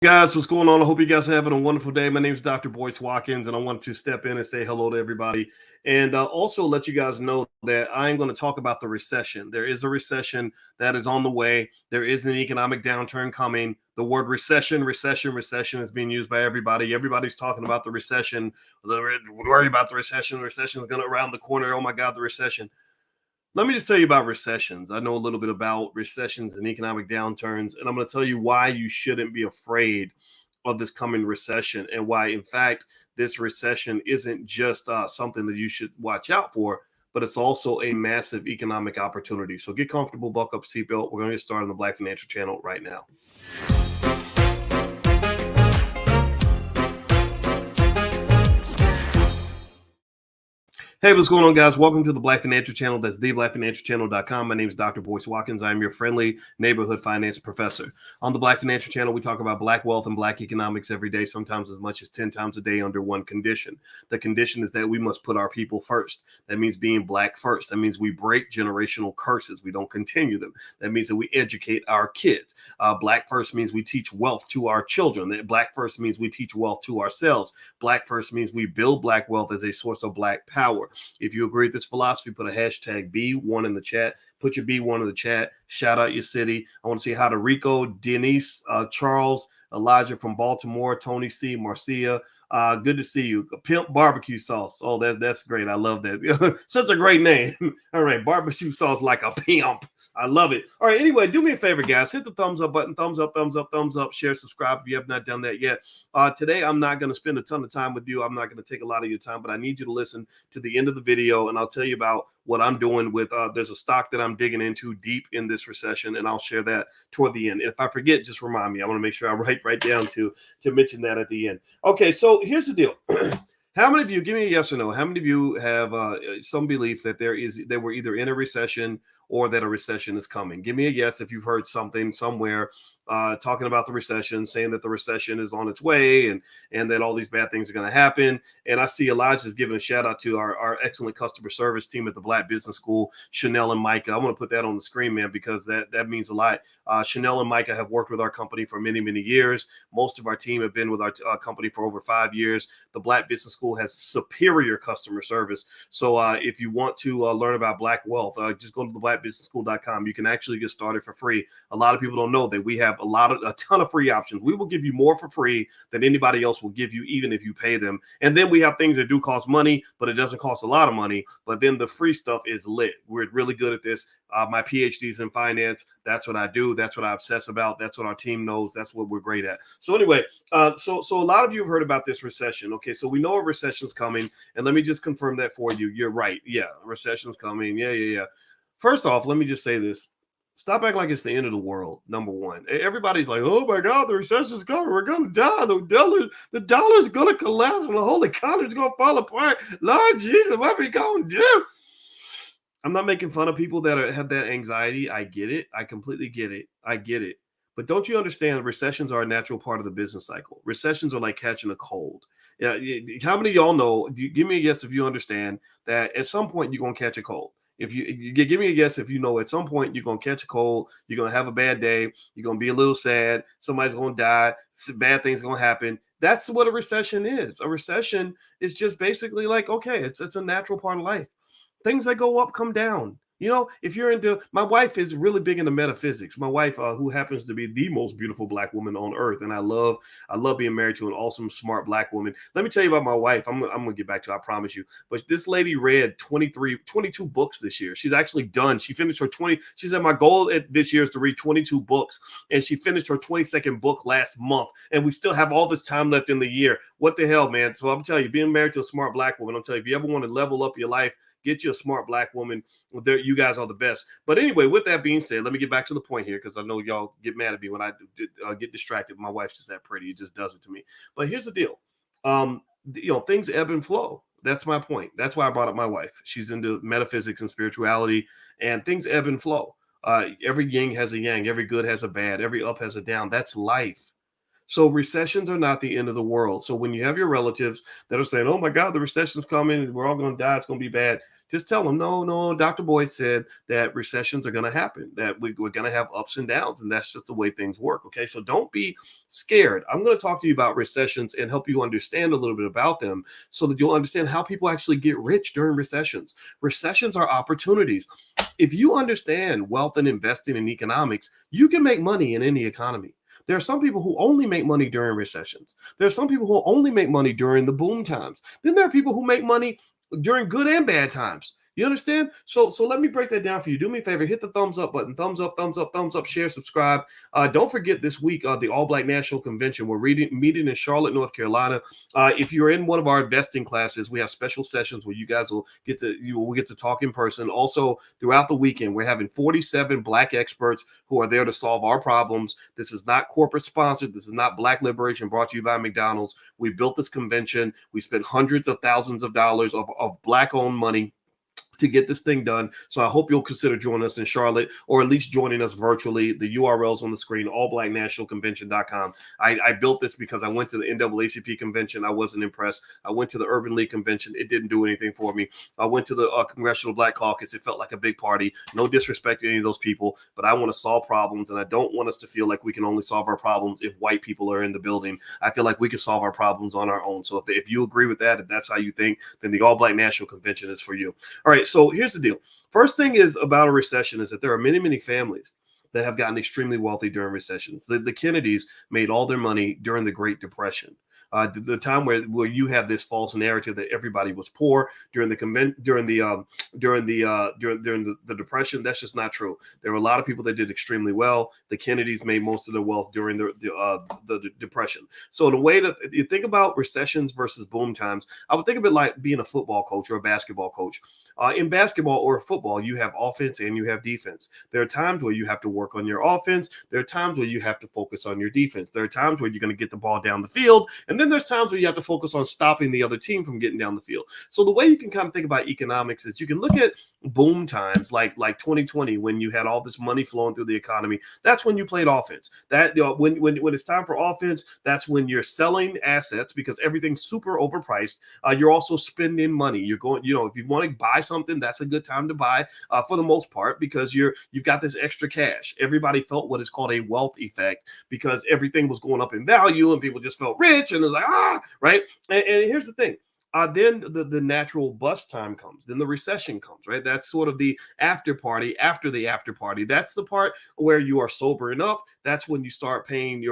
Guys, what's going on? I hope you guys are having a wonderful day. My name is Dr. Boyce Watkins, and I want to step in and say hello to everybody, and also let you guys know that I'm going to talk about the recession. There is a recession that is on the way. There is an economic downturn coming. The word recession is being used by everybody. Everybody's talking about the recession. Worry about the recession. The recession is going to around the corner. Oh my God, the recession. Let me just tell you about recessions. I know a little bit about recessions and economic downturns, and I'm going to tell you why you shouldn't be afraid of this coming recession and why, in fact, this recession isn't just something that you should watch out for, but it's also a massive economic opportunity. So get comfortable, buckle up, seatbelt. We're going to get started on the Black Financial Channel right now. Hey, what's going on, guys? Welcome to the Black Financial Channel. That's theblackfinancialchannel.com. My name is Dr. Boyce Watkins. I am your friendly neighborhood finance professor. On the Black Financial Channel, we talk about Black wealth and Black economics every day, sometimes as much as 10 times a day under one condition. The condition is that we must put our people first. That means being Black first. That means we break generational curses. We don't continue them. That means that we educate our kids. Black first means we teach wealth to our children. Black first means we teach wealth to ourselves. Black first means we build Black wealth as a source of Black power. If you agree with this philosophy, put a hashtag B1 in the chat. Put your B1 in the chat. Shout out your city. I want to say hi to Rico, Denise, Charles, Elijah from Baltimore, Tony C, Marcia. Good to see you. Pimp barbecue sauce. Oh, that's great. I love that. Such a great name. All right, barbecue sauce like a pimp. I love it. All right, anyway, do me a favor, guys. Hit the thumbs up button. Thumbs up, thumbs up, thumbs up. Share, subscribe if you have not done that yet. Today, I'm not going to spend a ton of time with you. I'm not going to take a lot of your time, but I need you to listen to the end of the video, and I'll tell you about what I'm doing with, there's a stock that I'm digging into deep in this recession, and I'll share that toward the end. If I forget, just remind me. I want to make sure I write right down to mention that at the end. Okay, so here's the deal. How many of you, give me a yes or no, how many of you have some belief that we're either in a recession or that a recession is coming? Give me a yes if you've heard something somewhere talking about the recession, saying that the recession is on its way and that all these bad things are going to happen. And I see Elijah's giving a shout out to our excellent customer service team at the Black Business School, Chanel and Micah. I want to put that on the screen, man, because that means a lot. Chanel and Micah have worked with our company for many, many years. Most of our team have been with our company for over 5 years. The Black Business School has superior customer service. So if you want to learn about Black wealth, just go to theblackbusinessschool.com. You can actually get started for free. A lot of people don't know that we have a ton of free options. We will give you more for free than anybody else will give you, even if you pay them. And then we have things that do cost money, but it doesn't cost a lot of money. But then the free stuff is lit. We're really good at this. My PhD's in finance. That's what I do. That's what I obsess about. That's what our team knows. That's what we're great at. So anyway, so a lot of you have heard about this recession. Okay, so we know a recession's coming, and let me just confirm that for you. You're right. Yeah, a recession's coming. Yeah. First off, let me just say this. Stop acting like it's the end of the world, number one. Everybody's like, oh my God, the recession's coming. We're going to die. The dollar's going to collapse and the whole economy's going to fall apart. Lord Jesus, what are we going to do? I'm not making fun of people that have that anxiety. I get it. I completely get it. I get it. But don't you understand recessions are a natural part of the business cycle? Recessions are like catching a cold. Yeah, how many of y'all know, give me a yes if you understand that at some point you're going to catch a cold. If you give me a guess, if you know at some point you're going to catch a cold, you're going to have a bad day, you're going to be a little sad, somebody's going to die, bad things going to happen. That's what a recession is. A recession is just basically like, okay, it's a natural part of life. Things that go up come down. You know, if you're into, my wife is really big into metaphysics. My wife, who happens to be the most beautiful Black woman on earth, and I love being married to an awesome, smart Black woman. Let me tell you about my wife. I'm gonna get back to it, I promise you. But this lady read 22 books this year. She's actually done. She finished her 20. She said my goal this year is to read 22 books, and she finished her 22nd book last month. And we still have all this time left in the year. What the hell, man? So I'm telling you, being married to a smart Black woman, I'm telling you, if you ever want to level up your life, get you a smart Black woman. You guys are the best. But anyway, with that being said, let me get back to the point here because I know y'all get mad at me when I get distracted. My wife's just that pretty. It just does it to me. But here's the deal. Things ebb and flow. That's my point. That's why I brought up my wife. She's into metaphysics and spirituality, and things ebb and flow. Every yin has a yang. Every good has a bad. Every up has a down. That's life. So recessions are not the end of the world. So when you have your relatives that are saying, oh my God, the recession's coming, we're all going to die, it's going to be bad. Just tell them, no, no, Dr. Boyd said that recessions are going to happen, that we're going to have ups and downs, and that's just the way things work. Okay, so don't be scared. I'm going to talk to you about recessions and help you understand a little bit about them so that you'll understand how people actually get rich during recessions. Recessions are opportunities. If you understand wealth and investing in economics, you can make money in any economy. There are some people who only make money during recessions. There are some people who only make money during the boom times. Then there are people who make money during good and bad times. You understand? So let me break that down for you. Do me a favor, hit the thumbs up button. Thumbs up, thumbs up, thumbs up, share, subscribe. Don't forget this week, the All Black National Convention. We're meeting in Charlotte, North Carolina. If you're in one of our investing classes, we have special sessions where you guys will get to talk in person. Also, throughout the weekend, we're having 47 Black experts who are there to solve our problems. This is not corporate sponsored. This is not Black Liberation brought to you by McDonald's. We built this convention. We spent hundreds of thousands of dollars of Black-owned money to get this thing done. So I hope you'll consider joining us in Charlotte, or at least joining us virtually. The URL's on the screen, allblacknationalconvention.com. I built this because I went to the NAACP convention. I wasn't impressed. I went to the Urban League convention. It didn't do anything for me. I went to the Congressional Black Caucus. It felt like a big party. No disrespect to any of those people, but I want to solve problems, and I don't want us to feel like we can only solve our problems if white people are in the building. I feel like we can solve our problems on our own. So if you agree with that, if that's how you think, then the All Black National Convention is for you. All right. So here's the deal. First thing is about a recession is that there are many, many families that have gotten extremely wealthy during recessions. The Kennedys made all their money during the Great Depression. The time where you have this false narrative that everybody was poor during the Depression. That's just not true. There were a lot of people that did extremely well. The Kennedys made most of their wealth during the Depression. So the way that you think about recessions versus boom times, I would think of it like being a football coach or a basketball coach. In basketball or football, you have offense and you have defense. There are times where you have to work on your offense. There are times where you have to focus on your defense. There are times where you're going to get the ball down the field. And then there's times where you have to focus on stopping the other team from getting down the field. So the way you can kind of think about economics is you can look at boom times like 2020 when you had all this money flowing through the economy. That's when you played offense. That when it's time for offense, that's when you're selling assets because everything's super overpriced. You're also spending money. You're going, if you want to buy something, that's a good time to buy for the most part because you've got this extra cash. Everybody felt what is called a wealth effect because everything was going up in value and people just felt rich and it was like, right? And here's the thing. Then the natural bust time comes. Then the recession comes, right? That's sort of the after party after the after party. That's the part where you are sobering up. That's when you start paying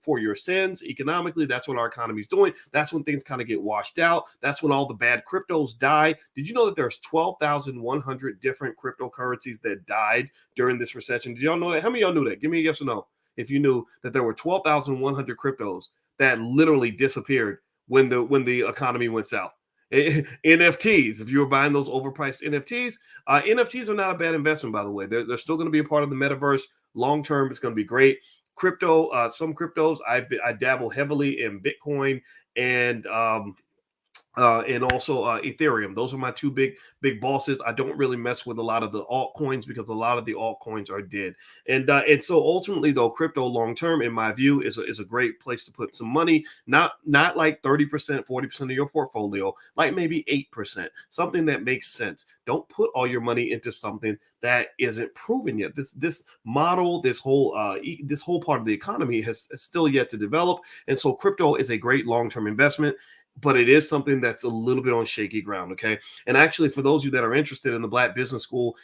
for your sins economically. That's what our economy is doing. That's when things kind of get washed out. That's when all the bad cryptos die. Did you know that there's 12,100 different cryptocurrencies that died during this recession? Did y'all know that? How many of y'all knew that? Give me a yes or no if you knew that there were 12,100 cryptos that literally disappeared when the economy went south. NFTs, if you were buying those overpriced NFTs, NFTs are not a bad investment, by the way. They're still going to be a part of the metaverse. Long term, it's going to be great. Crypto, some cryptos, I dabble heavily in Bitcoin and also Ethereum. Those are my two big bosses. I don't really mess with a lot of the altcoins because a lot of the altcoins are dead. And so ultimately, though, crypto long term, in my view, is a great place to put some money. Not like 30%, 40% of your portfolio, like maybe 8%, something that makes sense. Don't put all your money into something that isn't proven yet. This model, this whole part of the economy has still yet to develop. And so crypto is a great long-term investment, but it is something that's a little bit on shaky ground, okay? And actually, for those of you that are interested in the Black Business School,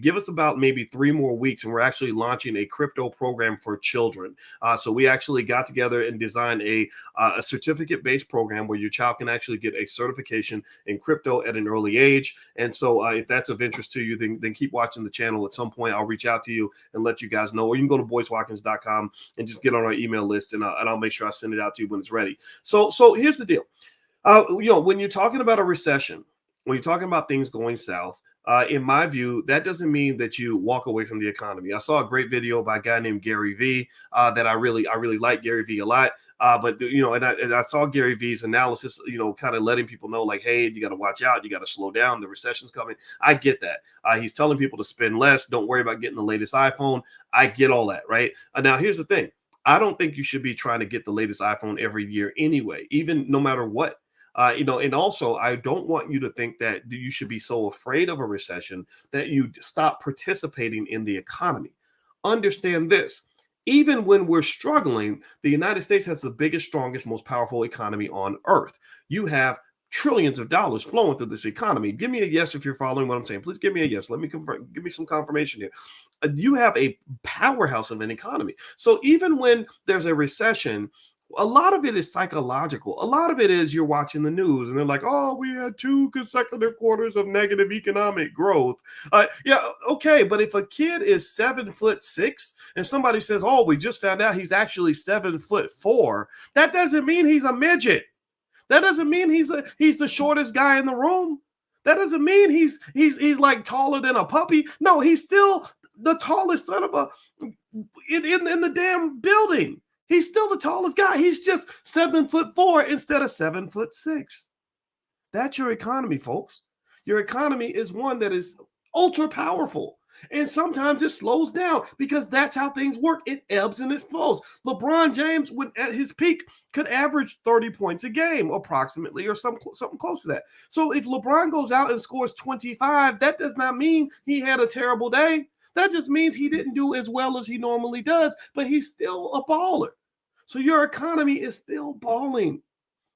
give us about maybe 3 more weeks, and we're actually launching a crypto program for children. So we actually got together and designed a certificate-based program where your child can actually get a certification in crypto at an early age. And so if that's of interest to you, then keep watching the channel. At some point, I'll reach out to you and let you guys know, or you can go to boycewatkins.com and just get on our email list, and I'll make sure I send it out to you when it's ready. So here's the deal. When you're talking about a recession, when you're talking about things going south, in my view, that doesn't mean that you walk away from the economy. I saw a great video by a guy named Gary Vee that I really like Gary Vee a lot. But I saw Gary Vee's analysis, kind of letting people know, like, hey, you got to watch out, you got to slow down, the recession's coming. I get that. He's telling people to spend less. Don't worry about getting the latest iPhone. I get all that, right? Now, here's the thing. I don't think you should be trying to get the latest iPhone every year anyway, even no matter what. And also I don't want you to think that you should be so afraid of a recession that you stop participating in the economy. Understand this. Even when we're struggling, the United States has the biggest, strongest, most powerful economy on earth. You have trillions of dollars flowing through this economy. Give me a yes if you're following what I'm saying. Please give me a yes. Let me confirm. Give me some confirmation here. You have a powerhouse of an economy. So even when there's a recession, a lot of it is psychological. A lot of it is you're watching the news and they're like, oh, we had 2 consecutive quarters of negative economic growth. Yeah, okay. But if a kid is 7'6" and somebody says, oh, we just found out he's actually 7'4", that doesn't mean he's a midget. That doesn't mean he's the shortest guy in the room. That doesn't mean he's like taller than a puppy. No, he's still the tallest son of a in the damn building. He's still the tallest guy. He's just 7'4" instead of 7'6". That's your economy, folks. Your economy is one that is ultra powerful. And sometimes it slows down because that's how things work. It ebbs and it flows. LeBron James, when at his peak, could average 30 points a game, approximately, or something close to that. So if LeBron goes out and scores 25, that does not mean he had a terrible day. That just means he didn't do as well as he normally does, but he's still a baller. So your economy is still balling.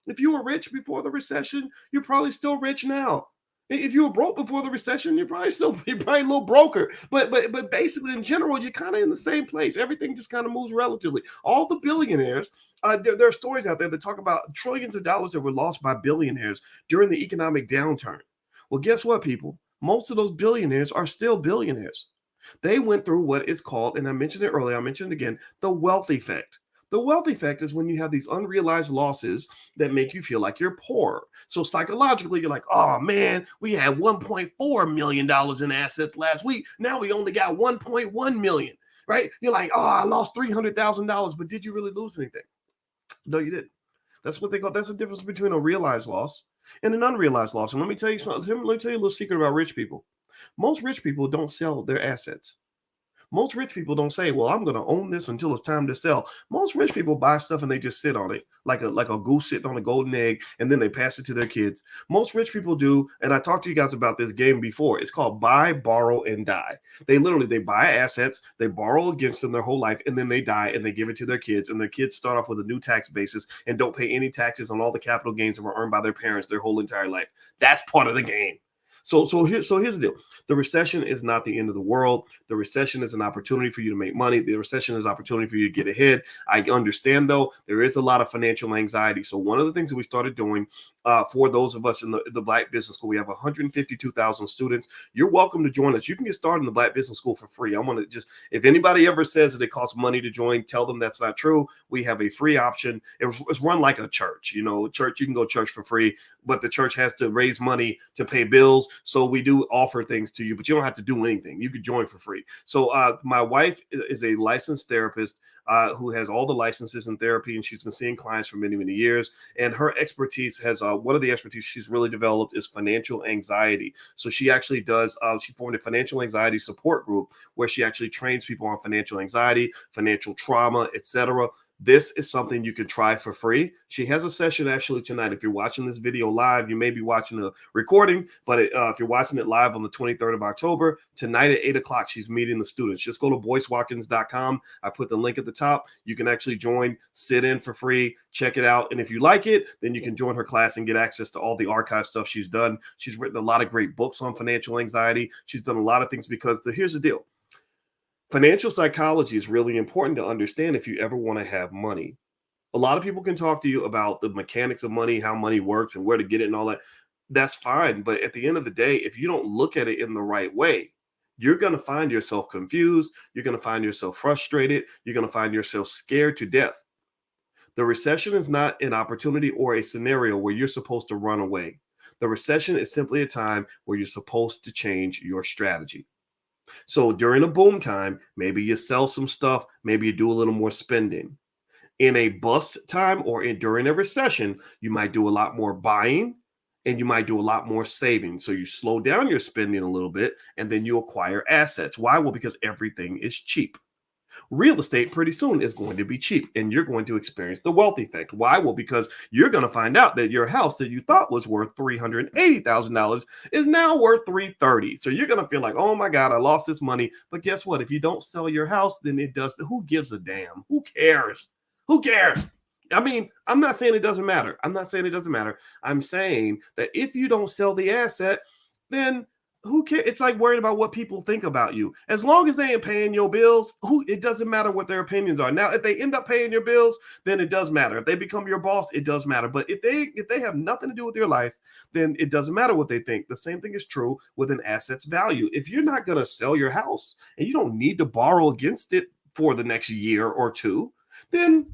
If you were rich before the recession, you're probably still rich now. If you were broke before the recession, you're probably a little broker. But basically, in general, you're kind of in the same place. Everything just kind of moves relatively. All the billionaires, there are stories out there that talk about trillions of dollars that were lost by billionaires during the economic downturn. Well, guess what, people? Most of those billionaires are still billionaires. They went through what is called, and I mentioned it earlier, I mentioned it again, the wealth effect. The wealth effect is when you have these unrealized losses that make you feel like you're poor. So psychologically, you're like, oh man, we had $1.4 million in assets last week. Now we only got 1.1 million, right? You're like, oh, I lost $300,000, but did you really lose anything? No, you didn't. That's what they call, that's the difference between a realized loss and an unrealized loss. And let me tell you something, let me tell you a little secret about rich people. Most rich people don't sell their assets. Most rich people don't say, well, I'm going to own this until it's time to sell. Most rich people buy stuff and they just sit on it like a goose sitting on a golden egg, and then they pass it to their kids. Most rich people do, and I talked to you guys about this game before. It's called buy, borrow, and die. They buy assets, they borrow against them their whole life, and then they die and they give it to their kids, and their kids start off with a new tax basis and don't pay any taxes on all the capital gains that were earned by their parents their whole entire life. That's part of the game. So here's the deal. The recession is not the end of the world. The recession is an opportunity for you to make money. The recession is an opportunity for you to get ahead. I understand, though, there is a lot of financial anxiety. So one of the things that we started doing for those of us in the Black Business School, we have 152,000 students. You're welcome to join us. You can get started in the Black Business School for free. I want to just, if anybody ever says that it costs money to join, tell them that's not true. We have a free option. It's run like a church. You know, church, you can go to church for free, but the church has to raise money to pay bills. So we do offer things to you, but you don't have to do anything. You could join for free. So my wife is a licensed therapist who has all the licenses in therapy, and she's been seeing clients for many, many years. And her expertise has one of the expertise she's really developed is financial anxiety. So she actually does, she formed a financial anxiety support group where she actually trains people on financial anxiety, financial trauma, etc. This is something you can try for free. She has a session actually tonight. If you're watching this video live, you may be watching a recording, but if you're watching it live on the 23rd of October, tonight at 8 o'clock, she's meeting the students. Just go to boycewatkins.com. I put the link at the top. You can actually join, sit in for free, check it out. And if you like it, then you can join her class and get access to all the archive stuff she's done. She's written a lot of great books on financial anxiety. She's done a lot of things because here's the deal. Financial psychology is really important to understand if you ever want to have money. A lot of people can talk to you about the mechanics of money, how money works and where to get it and all that. That's fine. But at the end of the day, if you don't look at it in the right way, you're going to find yourself confused. You're going to find yourself frustrated. You're going to find yourself scared to death. The recession is not an opportunity or a scenario where you're supposed to run away. The recession is simply a time where you're supposed to change your strategy. So during a boom time, maybe you sell some stuff, maybe you do a little more spending. In a bust time or during a recession, you might do a lot more buying and you might do a lot more saving. So you slow down your spending a little bit and then you acquire assets. Why? Well, because everything is cheap. Real estate pretty soon is going to be cheap and you're going to experience the wealth effect. Why? Well, because you're going to find out that your house that you thought was worth $380,000 is now worth $330,000. So you're going to feel like, oh my God, I lost this money. But guess what? If you don't sell your house, then it does. Who gives a damn? Who cares? Who cares? I mean, I'm not saying it doesn't matter. I'm not saying it doesn't matter. I'm saying that if you don't sell the asset, then who cares? It's like worried about what people think about you. As long as they ain't paying your bills, it doesn't matter what their opinions are. Now, if they end up paying your bills, then it does matter. If they become your boss, it does matter. But if they have nothing to do with your life, then it doesn't matter what they think. The same thing is true with an asset's value. If you're not going to sell your house and you don't need to borrow against it for the next year or two, then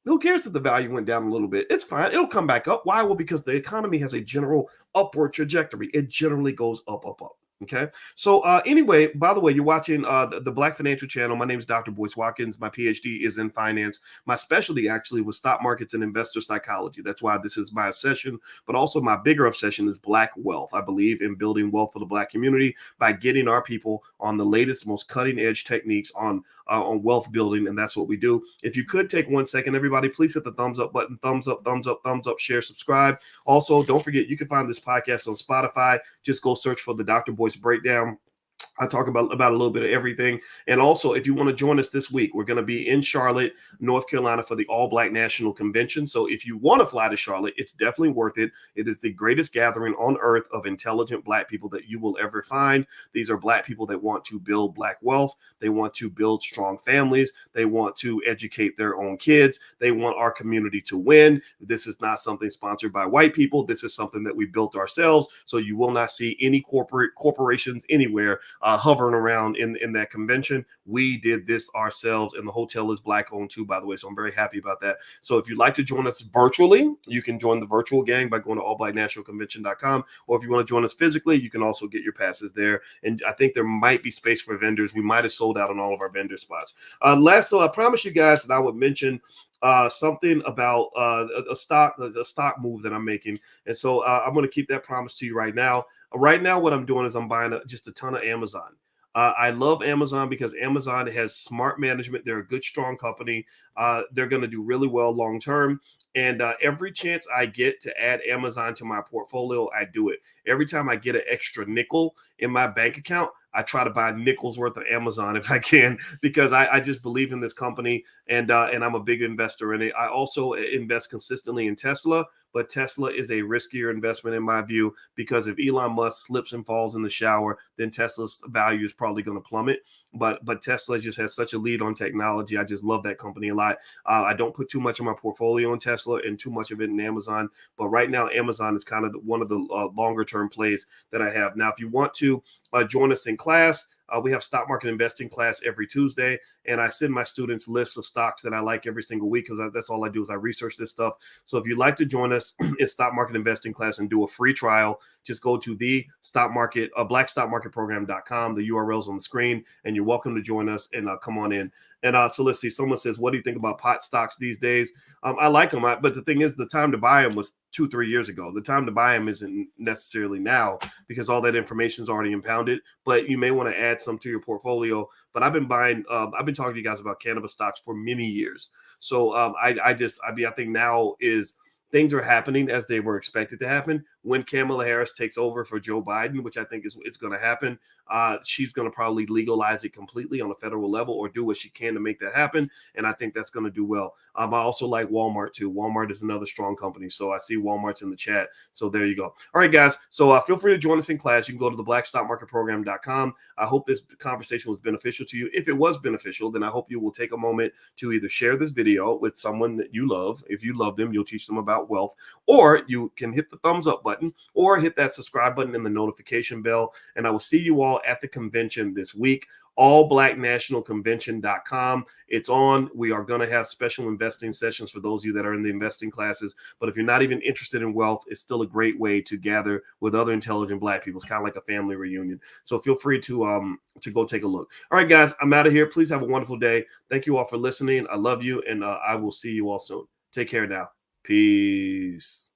who cares if the value went down a little bit? It's fine. It'll come back up. Why? Well, because the economy has a general upward trajectory. It generally goes up, up, up. Okay. So anyway, by the way, you're watching the Black Financial Channel. My name is Dr. Boyce Watkins. My PhD is in finance. My specialty actually was stock markets and investor psychology. That's why this is my obsession. But also my bigger obsession is Black wealth. I believe in building wealth for the Black community by getting our people on the latest, most cutting edge techniques on wealth building. And that's what we do. If you could take 1 second, everybody, please hit the thumbs up button. Thumbs up, thumbs up, thumbs up, share, subscribe. Also, don't forget, you can find this podcast on Spotify. Just go search for the Dr. Boyce Breakdown. I talk about a little bit of everything. And also, if you want to join us this week, we're going to be in Charlotte, North Carolina for the All Black National Convention. So if you want to fly to Charlotte, it's definitely worth it. It is the greatest gathering on earth of intelligent Black people that you will ever find. These are Black people that want to build Black wealth. They want to build strong families. They want to educate their own kids. They want our community to win. This is not something sponsored by white people. This is something that we built ourselves. So you will not see any corporations anywhere hovering around in that convention. We did this ourselves, and the hotel is Black owned too, by the way. So I'm very happy about that. So if you'd like to join us virtually, you can join the virtual gang by going to allblacknationalconvention.com. Or if you want to join us physically, you can also get your passes there. And I think there might be space for vendors. We might have sold out on all of our vendor spots. So I promised you guys that I would mention something about a stock move that I'm making. And so I'm going to keep that promise to you right now. Right now, what I'm doing is I'm buying just a ton of Amazon. I love Amazon because Amazon has smart management. They're a good, strong company. They're going to do really well long term. And every chance I get to add Amazon to my portfolio, I do it. Every time I get an extra nickel in my bank account, I try to buy nickels worth of Amazon if I can, because I just believe in this company and I'm a big investor in it. I also invest consistently in Tesla, but Tesla is a riskier investment in my view, because if Elon Musk slips and falls in the shower, then Tesla's value is probably going to plummet. But Tesla just has such a lead on technology. I just love that company a lot. I don't put too much of my portfolio in Tesla and too much of it in Amazon. But right now, Amazon is kind of one of the longer term plays that I have. Now, if you want to join us in class, we have stock market investing class every Tuesday, and I send my students lists of stocks that I like every single week, because that's all I do is I research this stuff. So if you'd like to join us in stock market investing class and do a free trial, just go to the blackstockmarketprogram.com. The URL's on the screen, and you're welcome to join us and come on in. And so let's see. Someone says, "What do you think about pot stocks these days?" I like them, but the thing is, the time to buy them was 2-3 years ago. The time to buy them isn't necessarily now, because all that information is already impounded. But you may want to add some to your portfolio. But I've been buying. I've been talking to you guys about cannabis stocks for many years. So I think now is things are happening as they were expected to happen. When Kamala Harris takes over for Joe Biden, which I think it's going to happen, she's going to probably legalize it completely on a federal level, or do what she can to make that happen. And I think that's going to do well. I also like Walmart too. Walmart is another strong company. So I see Walmart's in the chat. So there you go. All right, guys. So feel free to join us in class. You can go to the blackstockmarketprogram.com. I hope this conversation was beneficial to you. If it was beneficial, then I hope you will take a moment to either share this video with someone that you love. If you love them, you'll teach them about wealth, or you can hit the thumbs up button, or hit that subscribe button and the notification bell. And I will see you all at the convention this week. allblacknationalconvention.com. It's on. We are going to have special investing sessions for those of you that are in the investing classes. But if you're not even interested in wealth, it's still a great way to gather with other intelligent Black people. It's kind of like a family reunion. So feel free to go take a look. All right, guys, I'm out of here. Please have a wonderful day. Thank you all for listening. I love you, and I will see you all soon. Take care now. Peace.